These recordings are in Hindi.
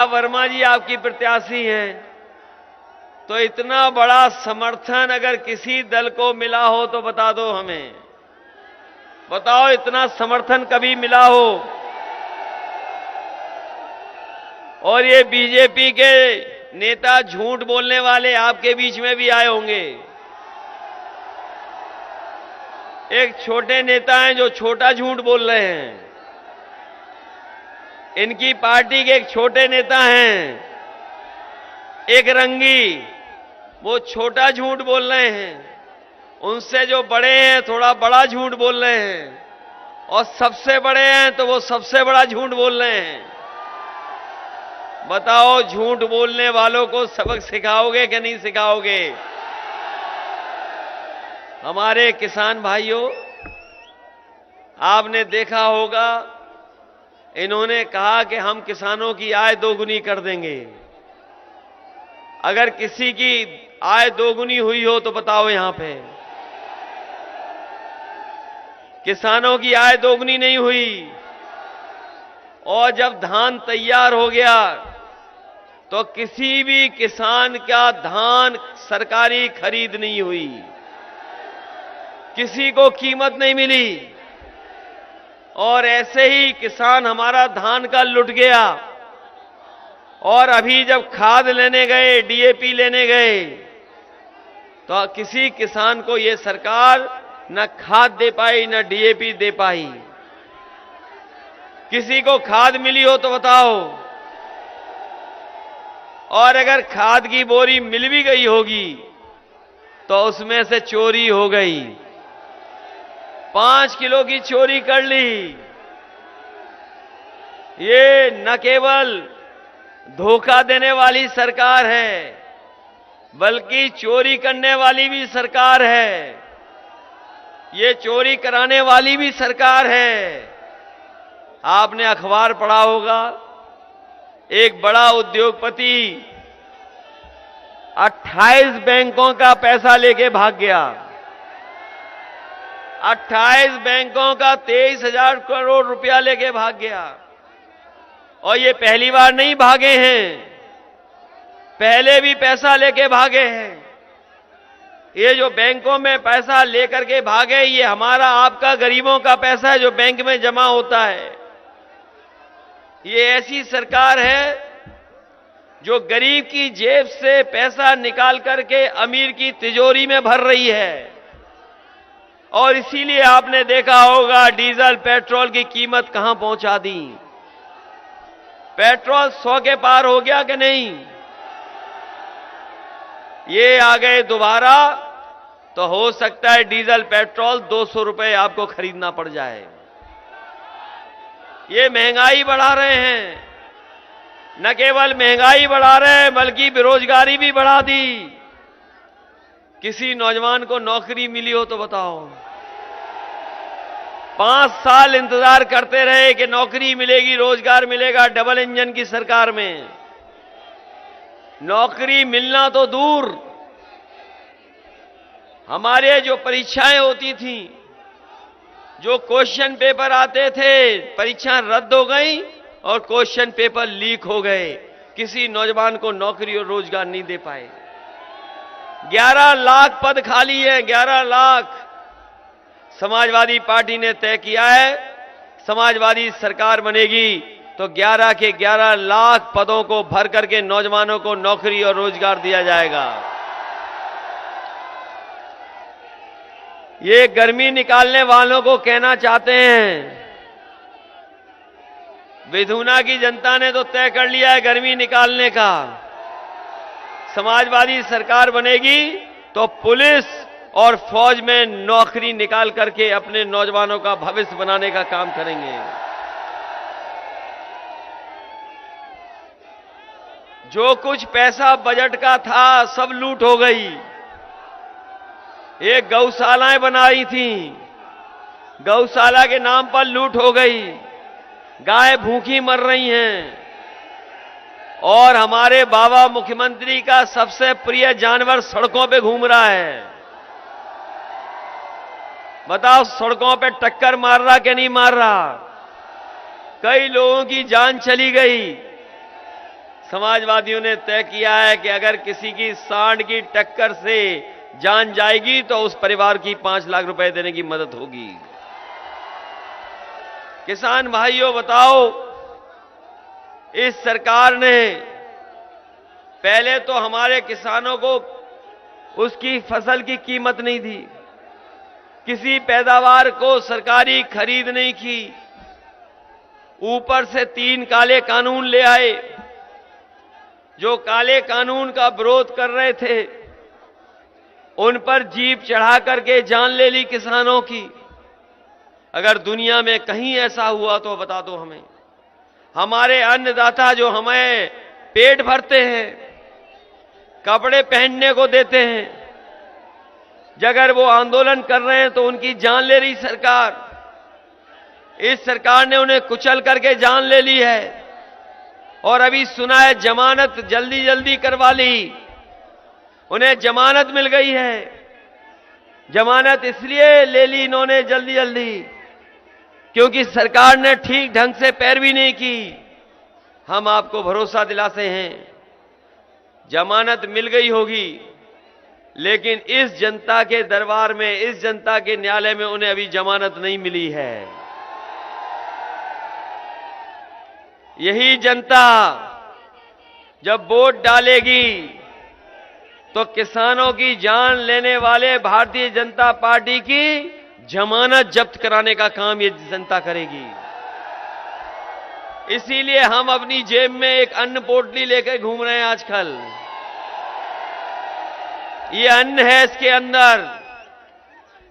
वर्मा जी आपकी प्रत्याशी हैं, तो इतना बड़ा समर्थन अगर किसी दल को मिला हो तो बता दो हमें। बताओ, इतना समर्थन कभी मिला हो? और ये बीजेपी के नेता झूठ बोलने वाले आपके बीच में भी आए होंगे। एक छोटे नेता हैं जो छोटा झूठ बोल रहे हैं। इनकी पार्टी के एक छोटे नेता हैं, एक रंगी, वो छोटा झूठ बोल रहे हैं। उनसे जो बड़े हैं थोड़ा बड़ा झूठ बोल रहे हैं, और सबसे बड़े हैं तो वो सबसे बड़ा झूठ बोल रहे हैं। बताओ, झूठ बोलने वालों को सबक सिखाओगे कि नहीं सिखाओगे? हमारे किसान भाइयों, आपने देखा होगा, इन्होंने कहा कि हम किसानों की आय दोगुनी कर देंगे। अगर किसी की आय दोगुनी हुई हो तो बताओ यहां पे। किसानों की आय दोगुनी नहीं हुई। और जब धान तैयार हो गया तो किसी भी किसान का धान सरकारी खरीद नहीं हुई, किसी को कीमत नहीं मिली। और ऐसे ही किसान हमारा धान का लुट गया। और अभी जब खाद लेने गए, डीएपी लेने गए, तो किसी किसान को ये सरकार न खाद दे पाई न डीएपी दे पाई। किसी को खाद मिली हो तो बताओ। और अगर खाद की बोरी मिल भी गई होगी तो उसमें से चोरी हो गई, 5 किलो की चोरी कर ली। ये न केवल धोखा देने वाली सरकार है, बल्कि चोरी करने वाली भी सरकार है। ये चोरी कराने वाली भी सरकार है। आपने अखबार पढ़ा होगा, एक बड़ा उद्योगपति 28 बैंकों का पैसा लेके भाग गया। 28 बैंकों का 23,000 करोड़ रुपया लेके भाग गया। और ये पहली बार नहीं भागे हैं, पहले भी पैसा लेके भागे हैं। ये जो बैंकों में पैसा लेकर के भागे, ये हमारा आपका गरीबों का पैसा है जो बैंक में जमा होता है। ये ऐसी सरकार है जो गरीब की जेब से पैसा निकाल करके अमीर की तिजोरी में भर रही है। और इसीलिए आपने देखा होगा डीजल पेट्रोल की कीमत कहां पहुंचा दी। पेट्रोल 100 के पार हो गया कि नहीं? ये आ गए दोबारा तो हो सकता है डीजल पेट्रोल 200 रुपए आपको खरीदना पड़ जाए। ये महंगाई बढ़ा रहे हैं। न केवल महंगाई बढ़ा रहे हैं बल्कि बेरोजगारी भी बढ़ा दी। किसी नौजवान को नौकरी मिली हो तो बताओ। 5 साल इंतजार करते रहे कि नौकरी मिलेगी, रोजगार मिलेगा डबल इंजन की सरकार में। नौकरी मिलना तो दूर, हमारे जो परीक्षाएं होती थी, जो क्वेश्चन पेपर आते थे, परीक्षा रद्द हो गई और क्वेश्चन पेपर लीक हो गए। किसी नौजवान को नौकरी और रोजगार नहीं दे पाए। 11 लाख पद खाली है, 11 लाख। समाजवादी पार्टी ने तय किया है, समाजवादी सरकार बनेगी तो 11 के 11 लाख पदों को भर करके नौजवानों को नौकरी और रोजगार दिया जाएगा। ये गर्मी निकालने वालों को कहना चाहते हैं, विधुना की जनता ने तो तय कर लिया है गर्मी निकालने का। समाजवादी सरकार बनेगी तो पुलिस और फौज में नौकरी निकाल करके अपने नौजवानों का भविष्य बनाने का काम करेंगे। जो कुछ पैसा बजट का था सब लूट हो गई। एक गौशालाएं बनाई थी, गौशाला के नाम पर लूट हो गई। गाय भूखी मर रही हैं। और हमारे बाबा मुख्यमंत्री का सबसे प्रिय जानवर सड़कों पे घूम रहा है। बताओ, सड़कों पे टक्कर मार रहा कि नहीं मार रहा? कई लोगों की जान चली गई। समाजवादियों ने तय किया है कि अगर किसी की सांड की टक्कर से जान जाएगी तो उस परिवार की 5 लाख रुपए देने की मदद होगी। किसान भाइयों बताओ, इस सरकार ने पहले तो हमारे किसानों को उसकी फसल की कीमत नहीं दी, किसी पैदावार को सरकारी खरीद नहीं की, ऊपर से 3 काले कानून ले आए। जो काले कानून का विरोध कर रहे थे उन पर जीप चढ़ा करके जान ले ली किसानों की। अगर दुनिया में कहीं ऐसा हुआ तो बता दो हमें। हमारे अन्नदाता जो हमें पेट भरते हैं, कपड़े पहनने को देते हैं, अगर वो आंदोलन कर रहे हैं तो उनकी जान ले रही सरकार। इस सरकार ने उन्हें कुचल करके जान ले ली है और अभी सुना है जमानत जल्दी जल्दी करवा ली, उन्हें जमानत मिल गई है। जमानत इसलिए ले ली इन्होंने जल्दी जल्दी क्योंकि सरकार ने ठीक ढंग से पैरवी नहीं की। हम आपको भरोसा दिलाते हैं जमानत मिल गई होगी, लेकिन इस जनता के दरबार में, इस जनता के न्यायालय में उन्हें अभी जमानत नहीं मिली है। यही जनता जब वोट डालेगी तो किसानों की जान लेने वाले भारतीय जनता पार्टी की जमानत जब्त कराने का काम ये जनता करेगी। इसीलिए हम अपनी जेब में एक अन्न पोटली लेकर घूम रहे हैं आजकल। ये अन्न है, इसके अंदर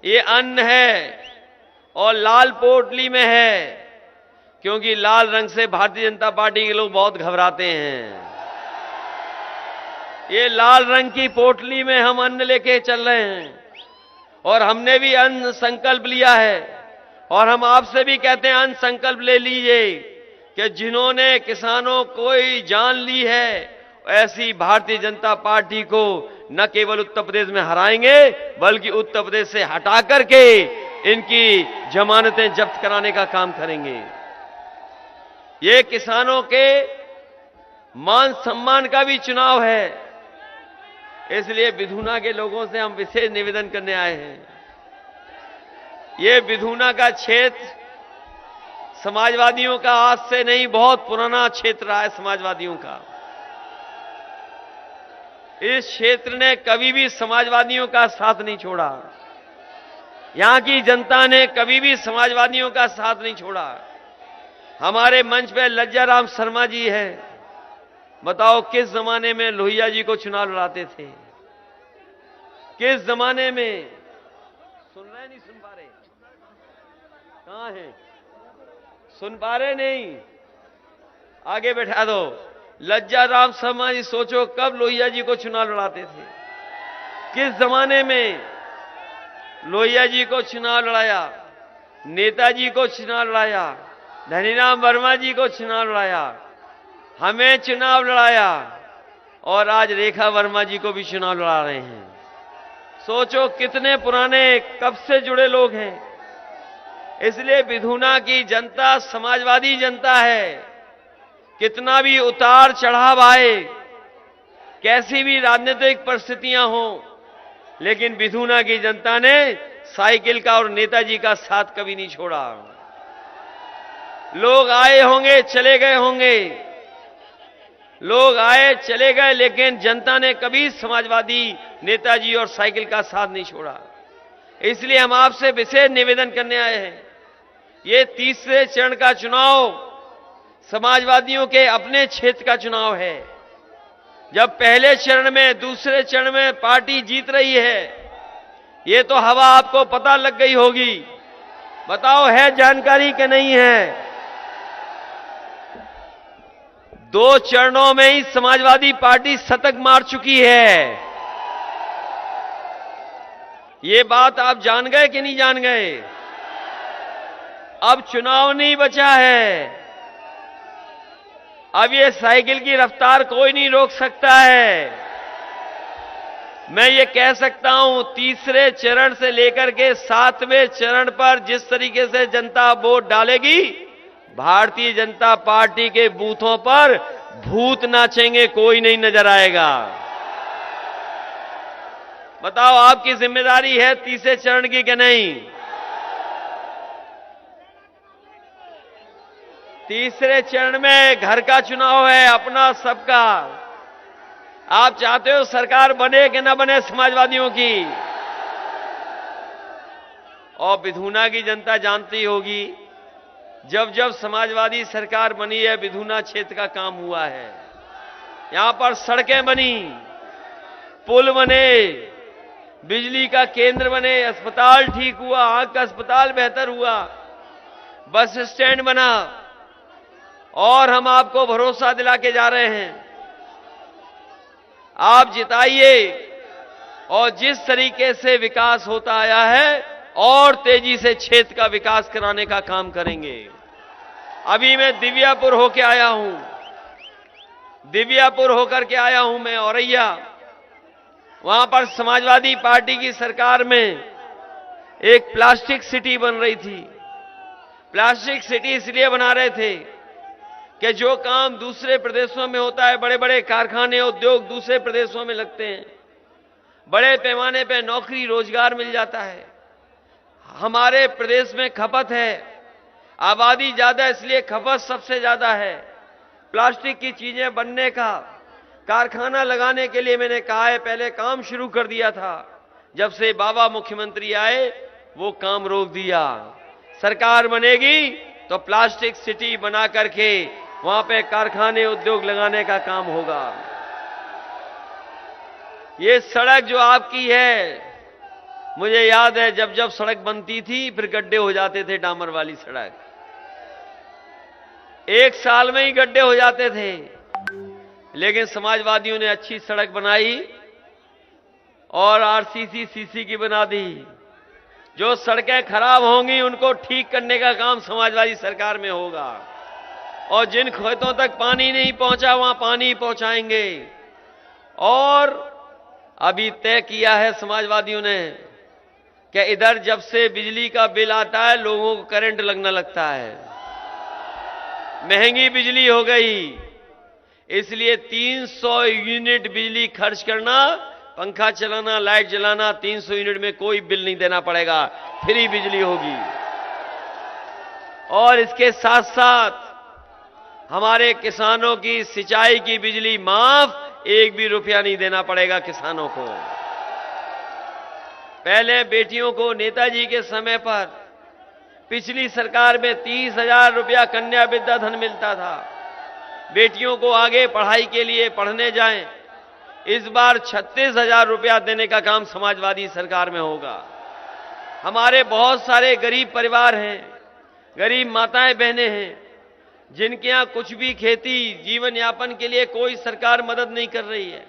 ये अन्न है और लाल पोटली में है, क्योंकि लाल रंग से भारतीय जनता पार्टी के लोग बहुत घबराते हैं। ये लाल रंग की पोटली में हम अन्न लेके चल रहे हैं और हमने भी अन्न संकल्प लिया है और हम आपसे भी कहते हैं अन्न संकल्प ले लीजिए कि जिन्होंने किसानों को जान ली है ऐसी भारतीय जनता पार्टी को न केवल उत्तर प्रदेश में हराएंगे बल्कि उत्तर प्रदेश से हटा करके इनकी जमानतें जब्त कराने का काम करेंगे। ये किसानों के मान सम्मान का भी चुनाव है, इसलिए विधुना के लोगों से हम विशेष निवेदन करने आए हैं। ये विधुना का क्षेत्र समाजवादियों का आज से नहीं, बहुत पुराना क्षेत्र रहा है समाजवादियों का। इस क्षेत्र ने कभी भी समाजवादियों का साथ नहीं छोड़ा, यहां की जनता ने कभी भी समाजवादियों का साथ नहीं छोड़ा। हमारे मंच पे लज्जाराम शर्मा जी हैं, बताओ किस जमाने में लोहिया जी को चुनाव लड़ाते थे? किस जमाने में? सुन रहे नहीं सुन पा रहे? कहां है? सुन पा रहे नहीं? आगे बैठा दो। लज्जाराम शर्मा जी सोचो कब लोहिया जी को चुनाव लड़ाते थे, किस जमाने में लोहिया जी को चुनाव लड़ाया, नेताजी को चुनाव लड़ाया, धनीराम वर्मा जी को चुनाव लड़ाया, हमें चुनाव लड़ाया और आज रेखा वर्मा जी को भी चुनाव लड़ा रहे हैं। सोचो कितने पुराने, कब से जुड़े लोग हैं। इसलिए विधुना की जनता समाजवादी जनता है। कितना भी उतार चढ़ाव आए, कैसी भी राजनीतिक परिस्थितियां हो, लेकिन विधुना की जनता ने साइकिल का और नेताजी का साथ कभी नहीं छोड़ा। लोग आए होंगे, चले गए होंगे, लोग आए चले गए, लेकिन जनता ने कभी समाजवादी नेताजी और साइकिल का साथ नहीं छोड़ा। इसलिए हम आपसे विशेष निवेदन करने आए हैं। ये तीसरे चरण का चुनाव समाजवादियों के अपने क्षेत्र का चुनाव है। जब पहले चरण में, दूसरे चरण में पार्टी जीत रही है, ये तो हवा आपको पता लग गई होगी। बताओ है जानकारी कि नहीं है? 2 चरणों में ही समाजवादी पार्टी शतक मार चुकी है। ये बात आप जान गए कि नहीं जान गए? अब चुनाव नहीं बचा है। अब ये साइकिल की रफ्तार कोई नहीं रोक सकता है। मैं ये कह सकता हूं, तीसरे चरण से लेकर के 7वें चरण पर जिस तरीके से जनता वोट डालेगी, भारतीय जनता पार्टी के बूथों पर भूत नाचेंगे कोई नहीं नजर आएगा। बताओ आपकी जिम्मेदारी है तीसरे चरण की कि नहीं? तीसरे चरण में घर का चुनाव है, अपना सबका। आप चाहते हो सरकार बने कि ना बने समाजवादियों की? और विधुना की जनता जानती होगी, जब जब समाजवादी सरकार बनी है विधुना क्षेत्र का काम हुआ है। यहां पर सड़कें बनी, पुल बने, बिजली का केंद्र बने, अस्पताल ठीक हुआ, आंख का अस्पताल बेहतर हुआ, बस स्टैंड बना। और हम आपको भरोसा दिला के जा रहे हैं, आप जिताइए और जिस तरीके से विकास होता आया है और तेजी से क्षेत्र का विकास कराने का काम करेंगे। अभी मैं दिव्यापुर होके आया हूं, दिव्यापुर होकर के आया हूं मैं औरैया। वहां पर समाजवादी पार्टी की सरकार में एक प्लास्टिक सिटी बन रही थी। प्लास्टिक सिटी इसलिए बना रहे थे कि जो काम दूसरे प्रदेशों में होता है, बड़े बड़े कारखाने उद्योग दूसरे प्रदेशों में लगते हैं, बड़े पैमाने पे नौकरी रोजगार मिल जाता है। हमारे प्रदेश में खपत है, आबादी ज्यादा, इसलिए खपत सबसे ज्यादा है। प्लास्टिक की चीजें बनने का कारखाना लगाने के लिए मैंने कहा है, पहले काम शुरू कर दिया था। जब से बाबा मुख्यमंत्री आए वो काम रोक दिया। सरकार बनेगी तो प्लास्टिक सिटी बना करके वहां पे कारखाने उद्योग लगाने का काम होगा। ये सड़क जो आपकी है, मुझे याद है जब जब सड़क बनती थी फिर गड्ढे हो जाते थे, डामर वाली सड़क 1 साल में ही गड्ढे हो जाते थे। लेकिन समाजवादियों ने अच्छी सड़क बनाई और आरसीसी सीसी की बना दी। जो सड़कें खराब होंगी उनको ठीक करने का काम समाजवादी सरकार में होगा। और जिन खेतों तक पानी नहीं पहुंचा वहां पानी पहुंचाएंगे। और अभी तय किया है समाजवादियों ने कि इधर जब से बिजली का बिल आता है लोगों को करंट लगना लगता है, महंगी बिजली हो गई, इसलिए 300 यूनिट बिजली खर्च करना, पंखा चलाना, लाइट जलाना, 300 यूनिट में कोई बिल नहीं देना पड़ेगा, फ्री बिजली होगी। और इसके साथ साथ हमारे किसानों की सिंचाई की बिजली माफ, 1 भी रुपया नहीं देना पड़ेगा किसानों को। पहले बेटियों को नेताजी के समय पर पिछली सरकार में 30,000 रुपया कन्या विद्या धन मिलता था, बेटियों को आगे पढ़ाई के लिए पढ़ने जाएं। इस बार 36,000 रुपया देने का काम समाजवादी सरकार में होगा। हमारे बहुत सारे गरीब परिवार हैं, गरीब माताएं बहनें हैं, जिनके यहां कुछ भी खेती जीवन यापन के लिए कोई सरकार मदद नहीं कर रही है।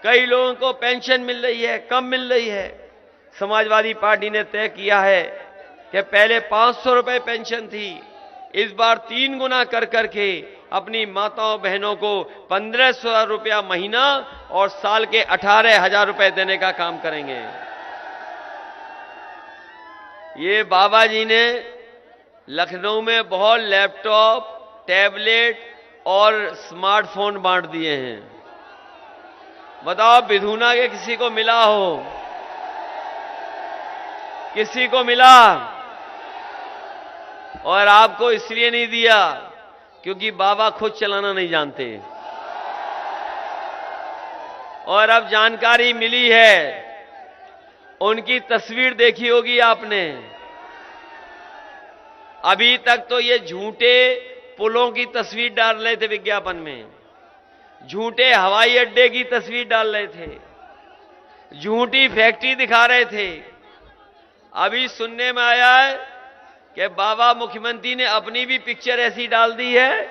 कई लोगों को पेंशन मिल रही है, कम मिल रही है। समाजवादी पार्टी ने तय किया है कि पहले 500 रुपए पेंशन थी, इस बार 3 गुना कर करके अपनी माताओं बहनों को 1500 रुपया महीना और साल के 18,000 रुपए देने का काम करेंगे। ये बाबा जी ने लखनऊ में बहुत लैपटॉप, टैबलेट और स्मार्टफोन बांट दिए हैं। बताओ विधुना के किसी को मिला हो? किसी को मिला? और आपको इसलिए नहीं दिया क्योंकि बाबा खुद चलाना नहीं जानते। और अब जानकारी मिली है, उनकी तस्वीर देखी होगी आपने। अभी तक तो ये झूठे पुलों की तस्वीर डाल रहे थे विज्ञापन में, झूठे हवाई अड्डे की तस्वीर डाल रहे थे, झूठी फैक्ट्री दिखा रहे थे। अभी सुनने में आया है कि बाबा मुख्यमंत्री ने अपनी भी पिक्चर ऐसी डाल दी है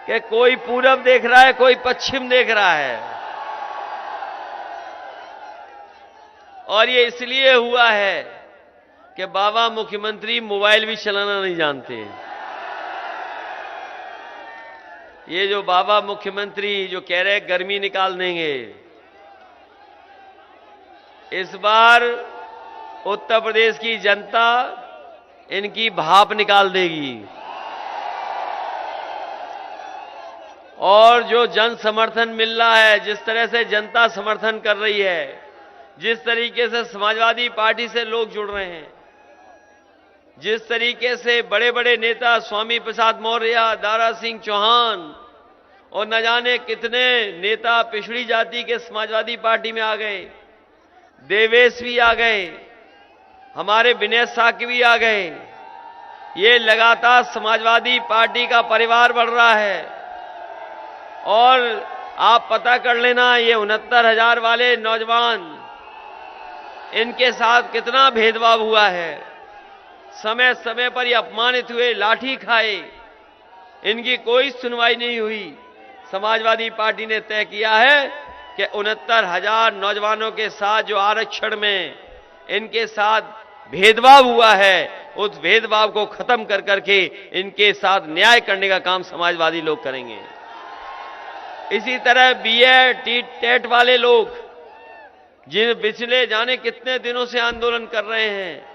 कि कोई पूरब देख रहा है, कोई पश्चिम देख रहा है। और ये इसलिए हुआ है कि बाबा मुख्यमंत्री मोबाइल भी चलाना नहीं जानते। ये जो बाबा मुख्यमंत्री जो कह रहे गर्मी निकाल देंगे, इस बार उत्तर प्रदेश की जनता इनकी भाप निकाल देगी। और जो जन समर्थन मिल रहा है, जिस तरह से जनता समर्थन कर रही है, जिस तरीके से समाजवादी पार्टी से लोग जुड़ रहे हैं, जिस तरीके से बड़े बड़े नेता स्वामी प्रसाद मौर्य, दारा सिंह चौहान और न जाने कितने नेता पिछड़ी जाति के समाजवादी पार्टी में आ गए, देवेश भी आ गए, हमारे विनय साकी भी आ गए। ये लगातार समाजवादी पार्टी का परिवार बढ़ रहा है। और आप पता कर लेना, ये 69,000 वाले नौजवान, इनके साथ कितना भेदभाव हुआ है। समय समय पर ये अपमानित हुए, लाठी खाए, इनकी कोई सुनवाई नहीं हुई। समाजवादी पार्टी ने तय किया है कि 69,000 नौजवानों के साथ जो आरक्षण में इनके साथ भेदभाव हुआ है, उस भेदभाव को खत्म कर करके इनके साथ न्याय करने का काम समाजवादी लोग करेंगे। इसी तरह बीएड टेट वाले लोग, जिन पिछले जाने कितने दिनों से आंदोलन कर रहे हैं,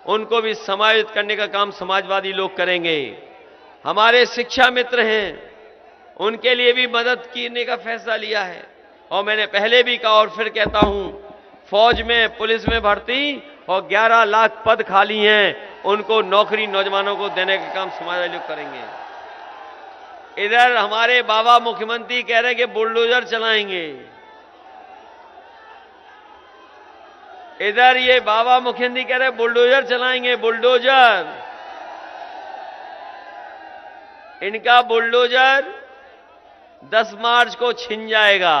उनको भी समायोजित करने का काम समाजवादी लोग करेंगे। हमारे शिक्षा मित्र हैं, उनके लिए भी मदद करने का फैसला लिया है। और मैंने पहले भी कहा और फिर कहता हूं, फौज में, पुलिस में भर्ती और 11 लाख पद खाली हैं, उनको नौकरी नौजवानों को देने का काम समाजवादी लोग करेंगे। इधर हमारे बाबा मुख्यमंत्री कह रहे हैं कि बुलडोजर चलाएंगे। इधर ये बाबा मुख्यमंत्री कह रहे हैं बुलडोजर चलाएंगे, बुलडोजर। इनका बुलडोजर 10 मार्च को छिन जाएगा।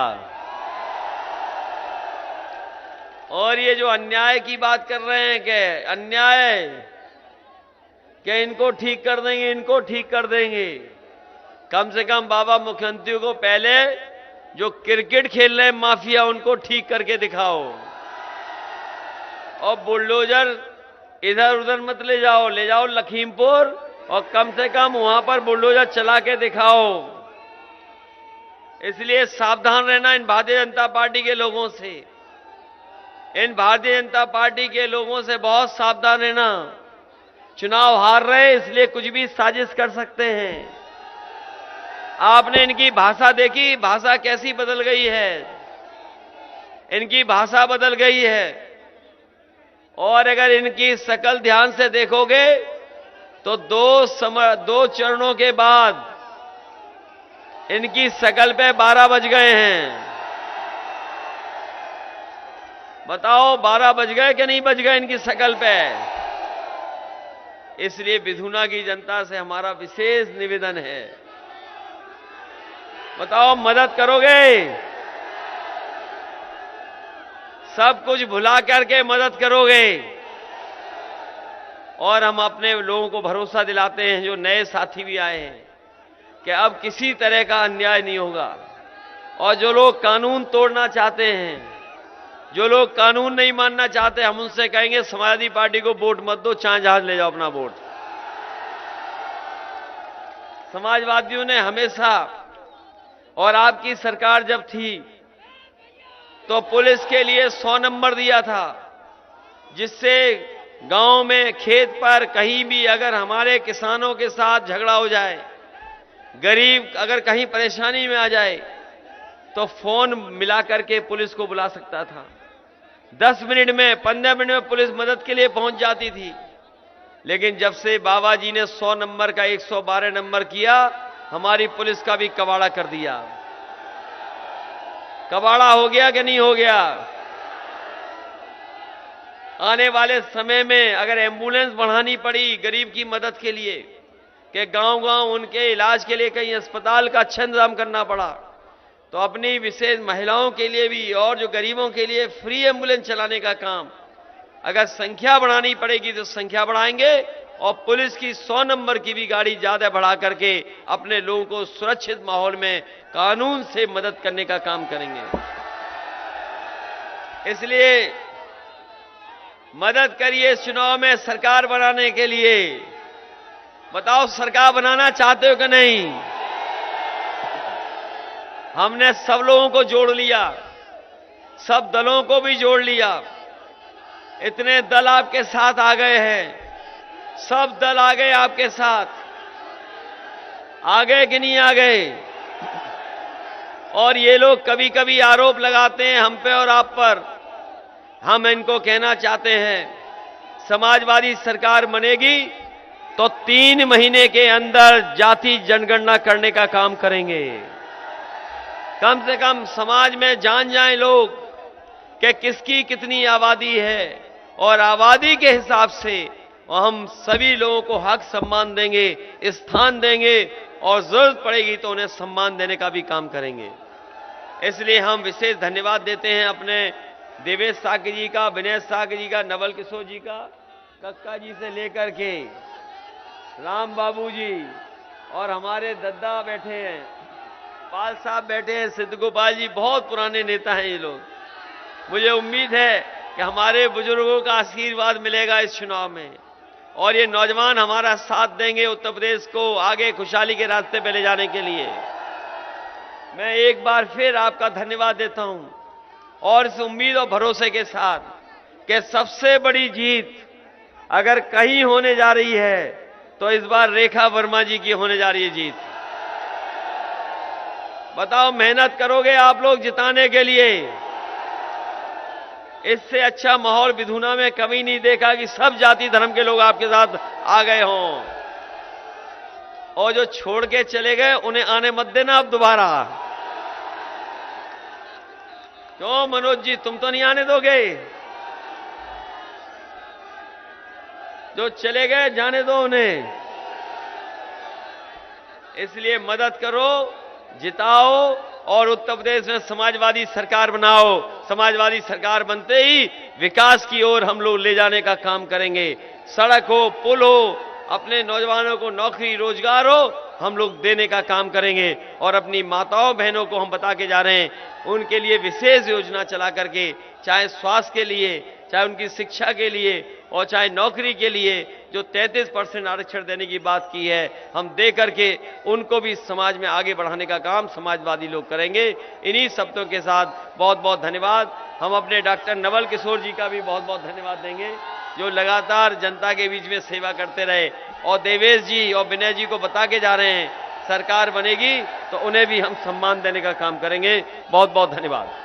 और ये जो अन्याय की बात कर रहे हैं कि अन्याय, कि इनको ठीक कर देंगे, इनको ठीक कर देंगे। कम से कम बाबा मुख्यमंत्री को पहले जो क्रिकेट खेल रहे हैं माफिया, उनको ठीक करके दिखाओ। और बुलडोजर इधर उधर मत ले जाओ, ले जाओ लखीमपुर और कम से कम वहां पर बुलडोजर चला के दिखाओ। इसलिए सावधान रहना इन भारतीय जनता पार्टी के लोगों से। इन भारतीय जनता पार्टी के लोगों से बहुत सावधान रहना। चुनाव हार रहे, इसलिए कुछ भी साजिश कर सकते हैं। आपने इनकी भाषा देखी, भाषा कैसी बदल गई है। इनकी भाषा बदल गई है। और अगर इनकी शकल ध्यान से देखोगे तो दो चरणों के बाद इनकी शकल पे 12 बज गए हैं। बताओ 12 बज गए कि नहीं बज गए इनकी शकल पे? इसलिए विधुना की जनता से हमारा विशेष निवेदन है, बताओ मदद करोगे? सब कुछ भुला करके मदद करोगे? और हम अपने लोगों को भरोसा दिलाते हैं, जो नए साथी भी आए हैं, कि अब किसी तरह का अन्याय नहीं होगा। और जो लोग कानून तोड़ना चाहते हैं, जो लोग कानून नहीं मानना चाहते, हम उनसे कहेंगे समाजवादी पार्टी को वोट मत दो, चाहे जहाज ले जाओ अपना वोट। समाजवादियों ने हमेशा, और आपकी सरकार जब थी तो पुलिस के लिए 100 नंबर दिया था, जिससे गांव में, खेत पर, कहीं भी अगर हमारे किसानों के साथ झगड़ा हो जाए, गरीब अगर कहीं परेशानी में आ जाए, तो फोन मिला करके पुलिस को बुला सकता था। 10 मिनट में, 15 मिनट में पुलिस मदद के लिए पहुंच जाती थी। लेकिन जब से बाबा जी ने 100 नंबर का 112 नंबर किया, हमारी पुलिस का भी कबाड़ा कर दिया। कबाड़ा हो गया कि नहीं हो गया? आने वाले समय में अगर एम्बुलेंस बढ़ानी पड़ी गरीब की मदद के लिए, कि गांव-गांव उनके इलाज के लिए कहीं अस्पताल का अच्छा इंतजाम करना पड़ा, तो अपनी विशेष महिलाओं के लिए भी और जो गरीबों के लिए फ्री एम्बुलेंस चलाने का काम, अगर संख्या बढ़ानी पड़ेगी तो संख्या बढ़ाएंगे। और पुलिस की 100 नंबर की भी गाड़ी ज्यादा बढ़ा करके अपने लोगों को सुरक्षित माहौल में कानून से मदद करने का काम करेंगे। इसलिए मदद करिए चुनाव में सरकार बनाने के लिए। बताओ सरकार बनाना चाहते हो कि नहीं? हमने सब लोगों को जोड़ लिया, सब दलों को भी जोड़ लिया। इतने दल आपके साथ आ गए हैं, सब दल आ गए आपके साथ। आ गए कि नहीं आ गए? और ये लोग कभी कभी आरोप लगाते हैं हम पे और आप पर। हम इनको कहना चाहते हैं, समाजवादी सरकार बनेगी तो 3 महीने के अंदर जाति जनगणना करने का काम करेंगे। कम से कम समाज में जान जाएं लोग कि किसकी कितनी आबादी है, और आबादी के हिसाब से हम सभी लोगों को हक सम्मान देंगे, स्थान देंगे, और जरूरत पड़ेगी तो उन्हें सम्मान देने का भी काम करेंगे। इसलिए हम विशेष धन्यवाद देते हैं अपने देवेश साकी जी का, विनय साकी जी का, नवल किशोर जी का, कक्का जी से लेकर के राम बाबू जी, और हमारे दद्दा बैठे हैं, पाल साहब बैठे हैं, सिद्ध गोपाल जी, बहुत पुराने नेता हैं ये लोग। मुझे उम्मीद है कि हमारे बुजुर्गों का आशीर्वाद मिलेगा इस चुनाव में, और ये नौजवान हमारा साथ देंगे उत्तर प्रदेश को आगे खुशहाली के रास्ते पे ले जाने के लिए। मैं एक बार फिर आपका धन्यवाद देता हूं, और इस उम्मीद और भरोसे के साथ कि सबसे बड़ी जीत अगर कहीं होने जा रही है तो इस बार रेखा वर्मा जी की होने जा रही है जीत। बताओ, मेहनत करोगे आप लोग जिताने के लिए? इससे अच्छा माहौल विधुना में कभी नहीं देखा कि सब जाति धर्म के लोग आपके साथ आ गए हों, और जो छोड़ के चले गए उन्हें आने मत देना अब दोबारा। क्यों मनोज जी, तुम तो नहीं आने दोगे? जो चले गए जाने दो उन्हें। इसलिए मदद करो, जिताओ, और उत्तर प्रदेश में समाजवादी सरकार बनाओ। समाजवादी सरकार बनते ही विकास की ओर हम लोग ले जाने का काम करेंगे। सड़क हो, पुल हो, अपने नौजवानों को नौकरी रोजगार हो, हम लोग देने का काम करेंगे। और अपनी माताओं बहनों को हम बता के जा रहे हैं, उनके लिए विशेष योजना चला करके, चाहे स्वास्थ्य के लिए, चाहे उनकी शिक्षा के लिए, और चाहे नौकरी के लिए, जो 33% आरक्षण देने की बात की है, हम दे करके उनको भी समाज में आगे बढ़ाने का काम समाजवादी लोग करेंगे। इन्हीं शब्दों के साथ बहुत बहुत धन्यवाद। हम अपने डॉक्टर नवल किशोर जी का भी बहुत बहुत धन्यवाद देंगे, जो लगातार जनता के बीच में सेवा करते रहे, और देवेश जी और विनय जी को बता के जा रहे हैं सरकार बनेगी तो उन्हें भी हम सम्मान देने का काम करेंगे। बहुत बहुत धन्यवाद।